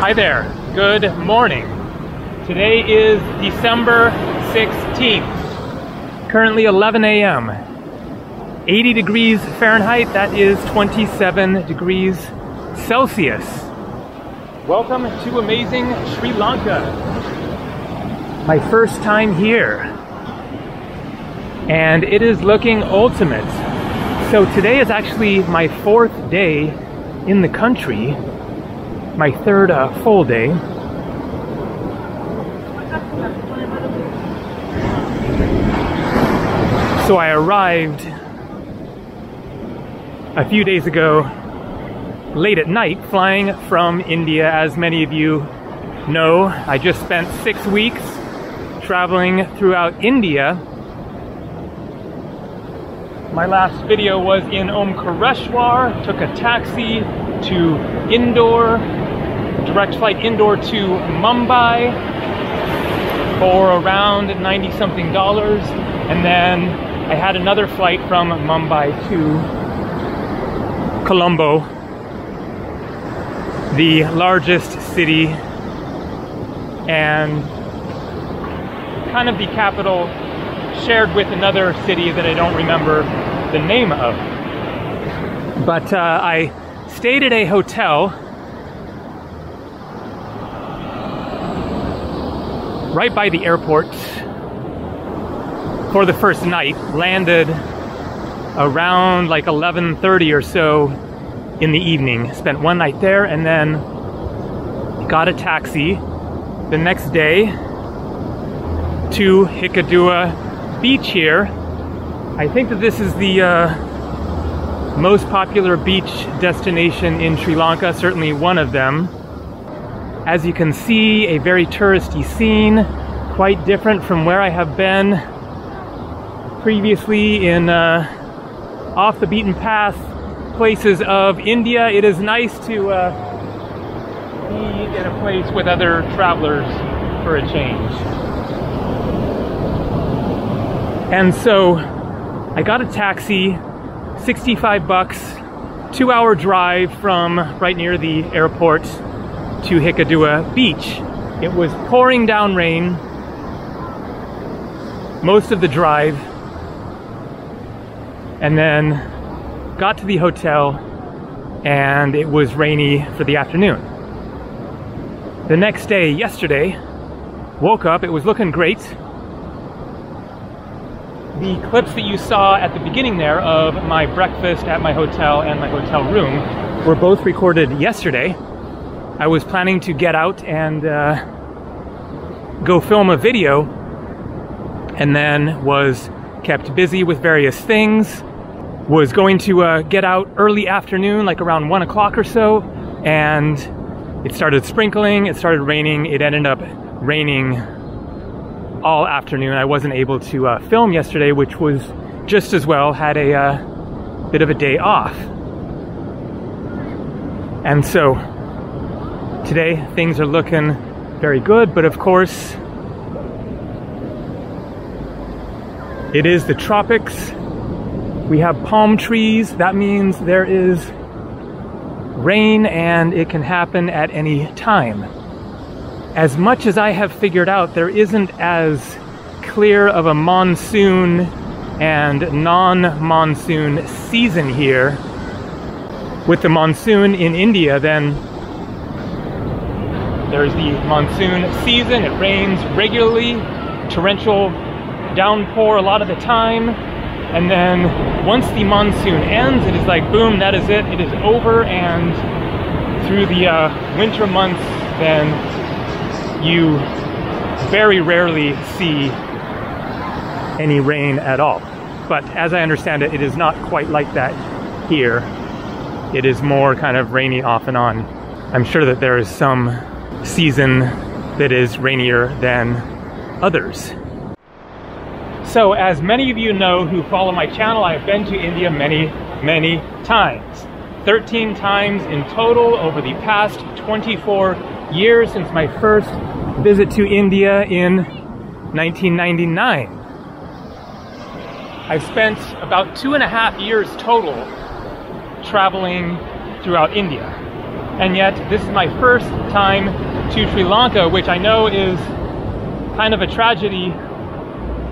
Hi there, good morning. Today is December 16th, currently 11 a.m. 80 degrees Fahrenheit, that is 27 degrees Celsius. Welcome to amazing Sri Lanka. My first time here. And it is looking ultimate. So today is actually my fourth day in the country. My third full day. So I arrived a few days ago, late at night, flying from India. As many of you know, I just spent 6 weeks traveling throughout India. My last video was in Omkareshwar, took a taxi to Indore, direct flight Indore to Mumbai for around $90-something, and then I had another flight from Mumbai to Colombo, the largest city and kind of the capital, shared with another city that I don't remember the name of. But I stayed at a hotel right by the airport for the first night, landed around like 11:30 or so in the evening, spent one night there, and then got a taxi the next day to Hikkaduwa Beach here. I think that this is the most popular beach destination in Sri Lanka, certainly one of them. As you can see, a very touristy scene, quite different from where I have been previously in off the beaten path places of India. It is nice to be in a place with other travelers for a change. And so I got a taxi, 65 bucks, 2-hour drive from right near the airport to Hikkaduwa Beach. It was pouring down rain most of the drive, and then got to the hotel and it was rainy for the afternoon. The next day, yesterday, woke up, it was looking great. The clips that you saw at the beginning there of my breakfast at my hotel and my hotel room were both recorded yesterday. I was planning to get out and go film a video, and then was kept busy with various things. Was going to get out early afternoon, like around 1 o'clock or so, and it started sprinkling, it started raining, it ended up raining all afternoon. I wasn't able to film yesterday, which was just as well, had a bit of a day off. And so today things are looking very good, but of course it is the tropics. We have palm trees. That means there is rain and it can happen at any time. As much as I have figured out, there isn't as clear of a monsoon and non-monsoon season here. With the monsoon in India, then there's the monsoon season. It rains regularly, torrential downpour a lot of the time. And then once the monsoon ends, it is like, boom, that is it. It is over. And through the winter months, then you very rarely see any rain at all. But as I understand it, it is not quite like that here. It is more kind of rainy off and on. I'm sure that there is some season that is rainier than others. So as many of you know who follow my channel, I have been to India many, many times. 13 times in total over the past 24 years since my first visit to India in 1999. I've spent about 2.5 years total traveling throughout India. and yet this is my first time to Sri Lanka, which I know is kind of a tragedy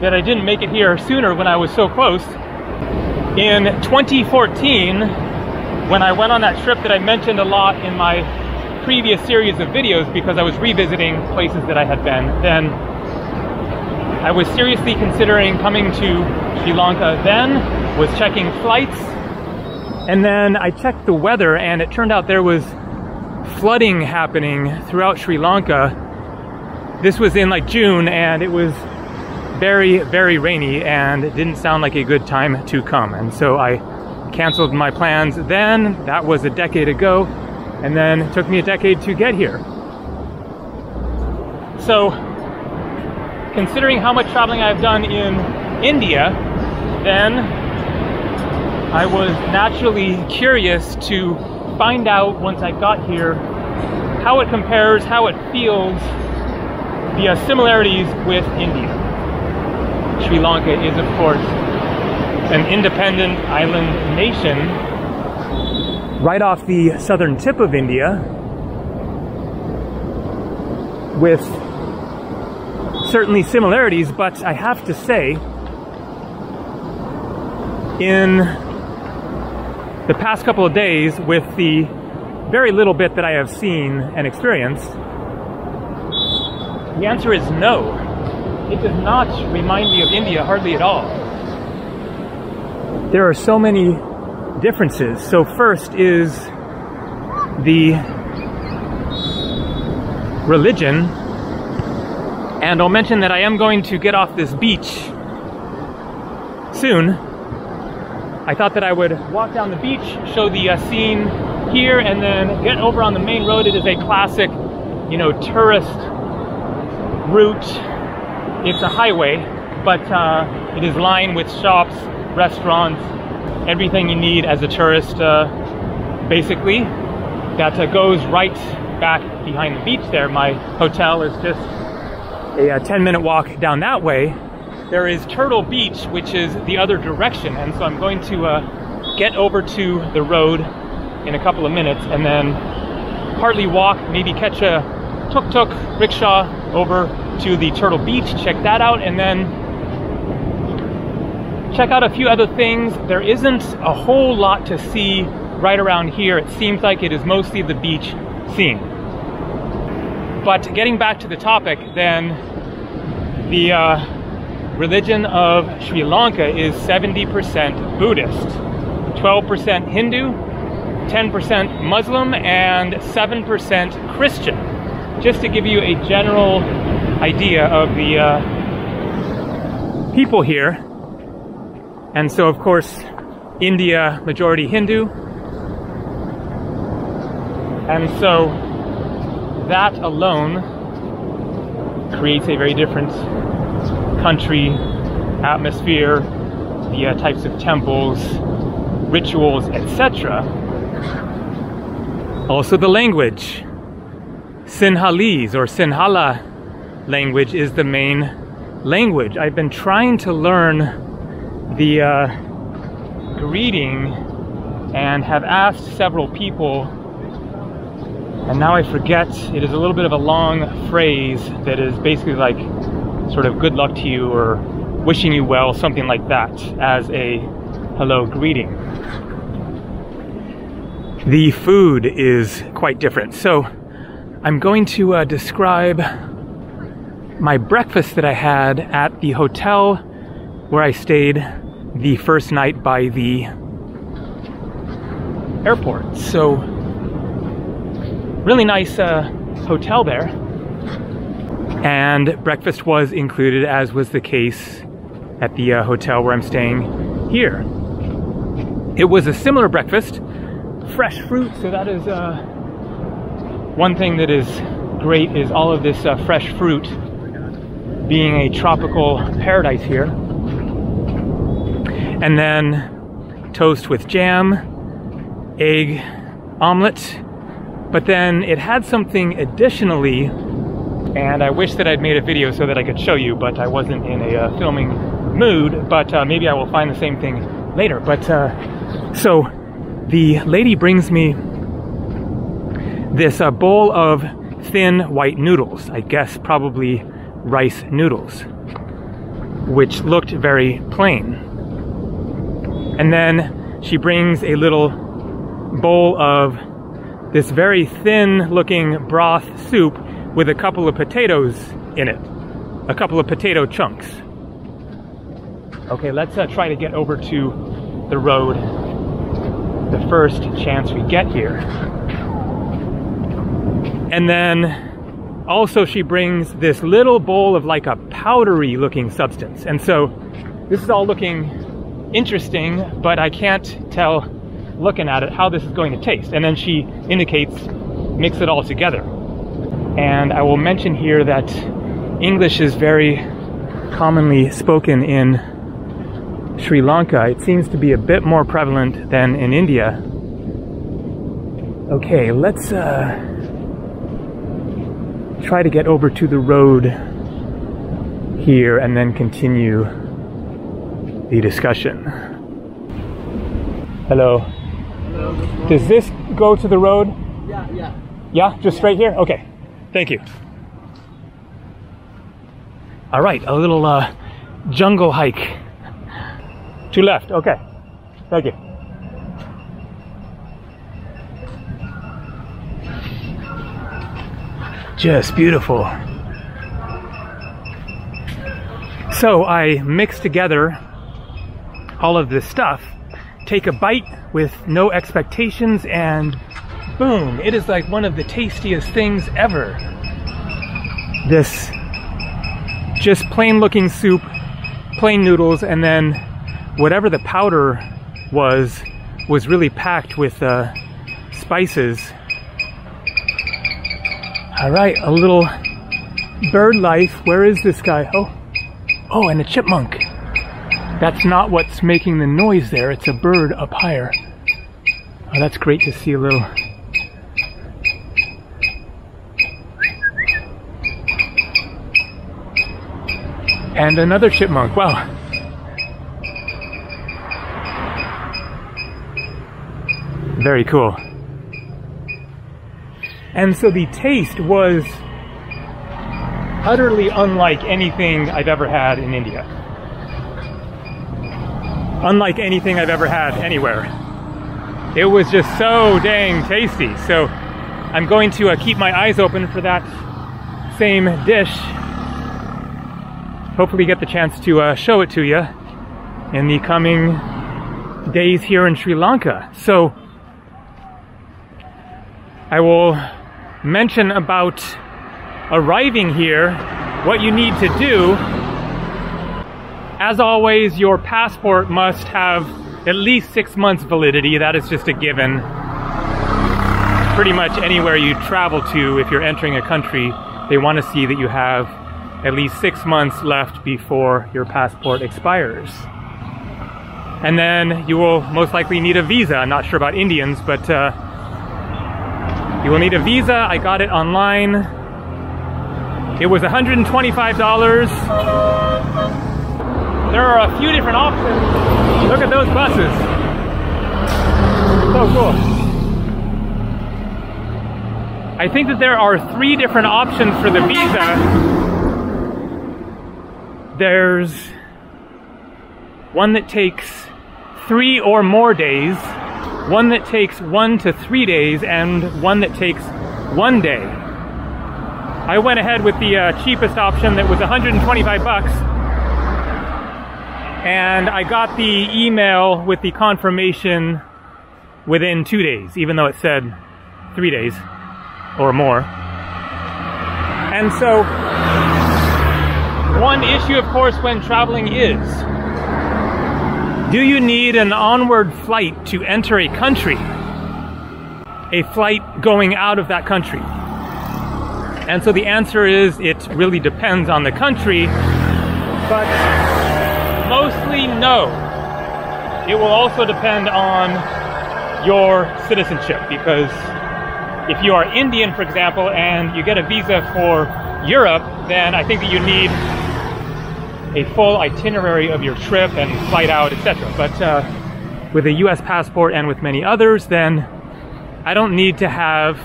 that I didn't make it here sooner when I was so close. In 2014, when I went on that trip that I mentioned a lot in my previous series of videos because I was revisiting places that I had been, then I was seriously considering coming to Sri Lanka then, was checking flights, and then I checked the weather and it turned out there was flooding happening throughout Sri Lanka. This was in like June and it was very, very rainy and it didn't sound like a good time to come. And so I canceled my plans then. That was a decade ago. And then it took me a decade to get here. So, considering how much traveling I've done in India, then I was naturally curious to find out once I got here how it compares, how it feels, the similarities with India. Sri Lanka is, of course, an independent island nation right off the southern tip of India, with certainly similarities, but I have to say, in the past couple of days, with the very little bit that I have seen and experienced, the answer is no. It does not remind me of India hardly at all. There are so many differences. So first is the religion, and I'll mention that I am going to get off this beach soon. I thought that I would walk down the beach, show the scene here, and then get over on the main road. It is a classic, you know, tourist route. It's a highway, but it is lined with shops, restaurants, everything you need as a tourist, basically, that goes right back behind the beach there. My hotel is just a 10-minute walk down that way. There is Turtle Beach, which is the other direction, and so I'm going to get over to the road in a couple of minutes and then partly walk, maybe catch a tuk-tuk, rickshaw over to the Turtle Beach, check that out, and then check out a few other things. There isn't a whole lot to see right around here. It seems like it is mostly the beach scene. But getting back to the topic, then the religion of Sri Lanka is 70% Buddhist, 12% Hindu, 10% Muslim, and 7% Christian. Just to give you a general idea of the people here. And so, of course, India, majority Hindu. And so that alone creates a very different country, atmosphere, the types of temples, rituals, etc. Also the language. Sinhalese or Sinhala language is the main language. I've been trying to learn the greeting and have asked several people, and now I forget. It is a little bit of a long phrase that is basically like sort of good luck to you or wishing you well, something like that, as a hello greeting. The food is quite different. So I'm going to describe my breakfast that I had at the hotel where I stayed the first night by the airport. So really nice hotel there, and breakfast was included, as was the case at the hotel where I'm staying here. It was a similar breakfast, fresh fruit, so that is one thing that is great, is all of this fresh fruit, being a tropical paradise here. And then toast with jam, egg omelet, but then it had something additionally, and I wish that I'd made a video so that I could show you, but I wasn't in a filming mood, but maybe I will find the same thing later. But so the lady brings me this bowl of thin white noodles, I guess probably rice noodles, which looked very plain. And then she brings a little bowl of this very thin looking broth soup with a couple of potatoes in it, a couple of potato chunks. Okay, let's try to get over to the road the first chance we get here. And then also she brings this little bowl of like a powdery looking substance. And so this is all looking interesting, but I can't tell looking at it how this is going to taste. And then she indicates mix it all together. And I will mention here that English is very commonly spoken in Sri Lanka. It seems to be a bit more prevalent than in India. Okay, let's try to get over to the road here and then continue the discussion. Hello. Hello. Does this go to the road? Yeah. Yeah, just straight here? Okay, thank you. All right, a little jungle hike. To left, okay. Thank you. Just beautiful. So I mix together all of this stuff, take a bite with no expectations, and boom, it is like one of the tastiest things ever. This just plain looking soup, plain noodles, and then whatever the powder was really packed with spices. All right, a little bird life. Where is this guy? Oh, and a chipmunk. That's not what's making the noise there. It's a bird up higher. Oh, that's great to see a little. And another chipmunk. Wow. Very cool. And so the taste was utterly unlike anything I've ever had in India. Unlike anything I've ever had anywhere. It was just so dang tasty. So I'm going to keep my eyes open for that same dish. Hopefully get the chance to show it to you in the coming days here in Sri Lanka. So I will mention about arriving here, what you need to do. As always, your passport must have at least 6 months validity. That is just a given. Pretty much anywhere you travel to, if you're entering a country, they want to see that you have at least 6 months left before your passport expires. And then you will most likely need a visa. I'm not sure about Indians, but you will need a visa. I got it online. It was $125. There are a few different options. Look at those buses. So cool. I think that there are 3 different options for the visa. There's one that takes 3 or more days, one that takes 1 to 3 days, and one that takes 1 day. I went ahead with the cheapest option that was 125 bucks, and I got the email with the confirmation within 2 days, even though it said 3 days or more. And so one issue, of course, when traveling is, do you need an onward flight to enter a country? A flight going out of that country? And so the answer is, it really depends on the country, but mostly no. It will also depend on your citizenship, because if you are Indian, for example, and you get a visa for Europe, then I think that you need a full itinerary of your trip and flight out, etc. But with a US passport and with many others, then I don't need to have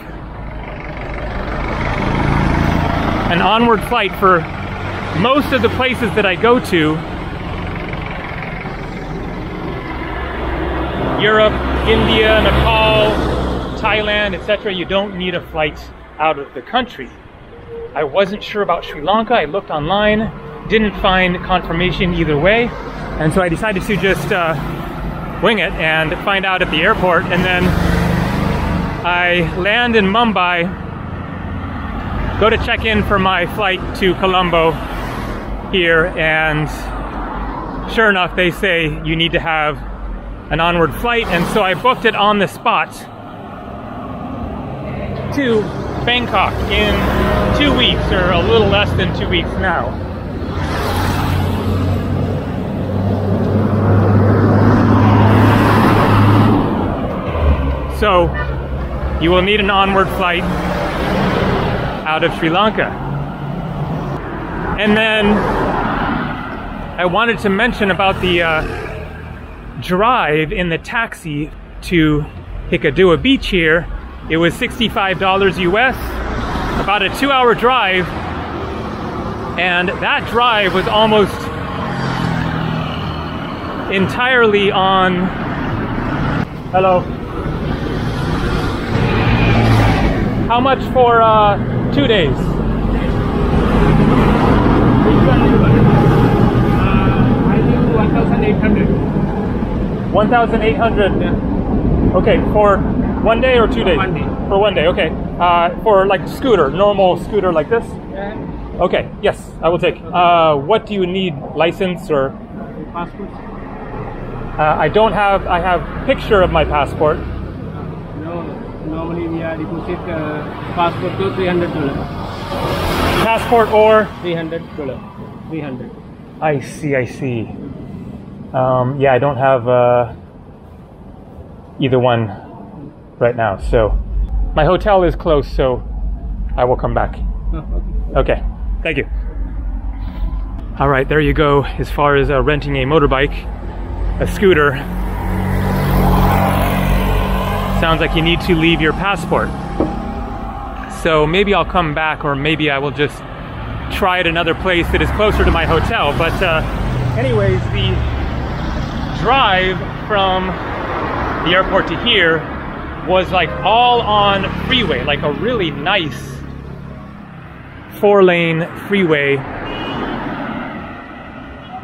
an onward flight for most of the places that I go to. Europe, India, Nepal, Thailand, etc. You don't need a flight out of the country. I wasn't sure about Sri Lanka. I looked online, didn't find confirmation either way, and so I decided to just wing it and find out at the airport. And then I land in Mumbai, go to check in for my flight to Colombo here, and sure enough, they say you need to have an onward flight, and so I booked it on the spot to Bangkok in 2 weeks, or a little less than 2 weeks now. So you will need an onward flight out of Sri Lanka. And then I wanted to mention about the drive in the taxi to Hikkaduwa Beach here. It was $65 US, about a 2-hour drive, and that drive was almost entirely on... Hello. How much for 2 days? I think 1,800. 1,800. Yeah. Okay, for 1 day or 2 days? 1 day. For 1 day, okay. For like scooter, normal scooter like this? Yeah. Okay, yes, I will take. What do you need, license or? Passport? I don't have, I have picture of my passport. No, normally we are deposit passport to $300. Passport or? $300. 300. I see, I see. Yeah, I don't have either one right now, so my hotel is close, so I will come back. Oh, okay. Okay, thank you. All right, there you go. As far as renting a motorbike, a scooter, sounds like you need to leave your passport. So maybe I'll come back, or maybe I will just try at another place that is closer to my hotel. But anyways, the drive from the airport to here was like all on freeway, like a really nice 4-lane freeway.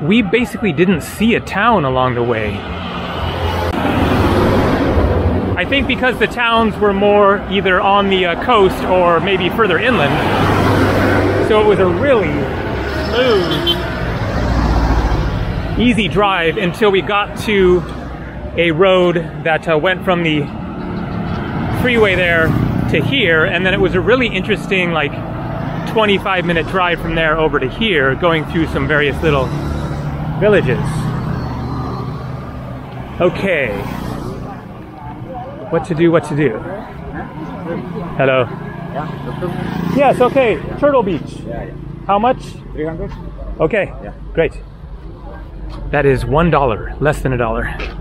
We basically didn't see a town along the way. I think because the towns were more either on the coast or maybe further inland. So it was a really smooth, easy drive until we got to a road that went from the freeway there to here, and then it was a really interesting like 25-minute drive from there over to here, going through some various little villages. Okay, what to do, what to do? Hello. Yes, okay, Turtle Beach. How much? 300. Okay, great. That is $1, less than $1.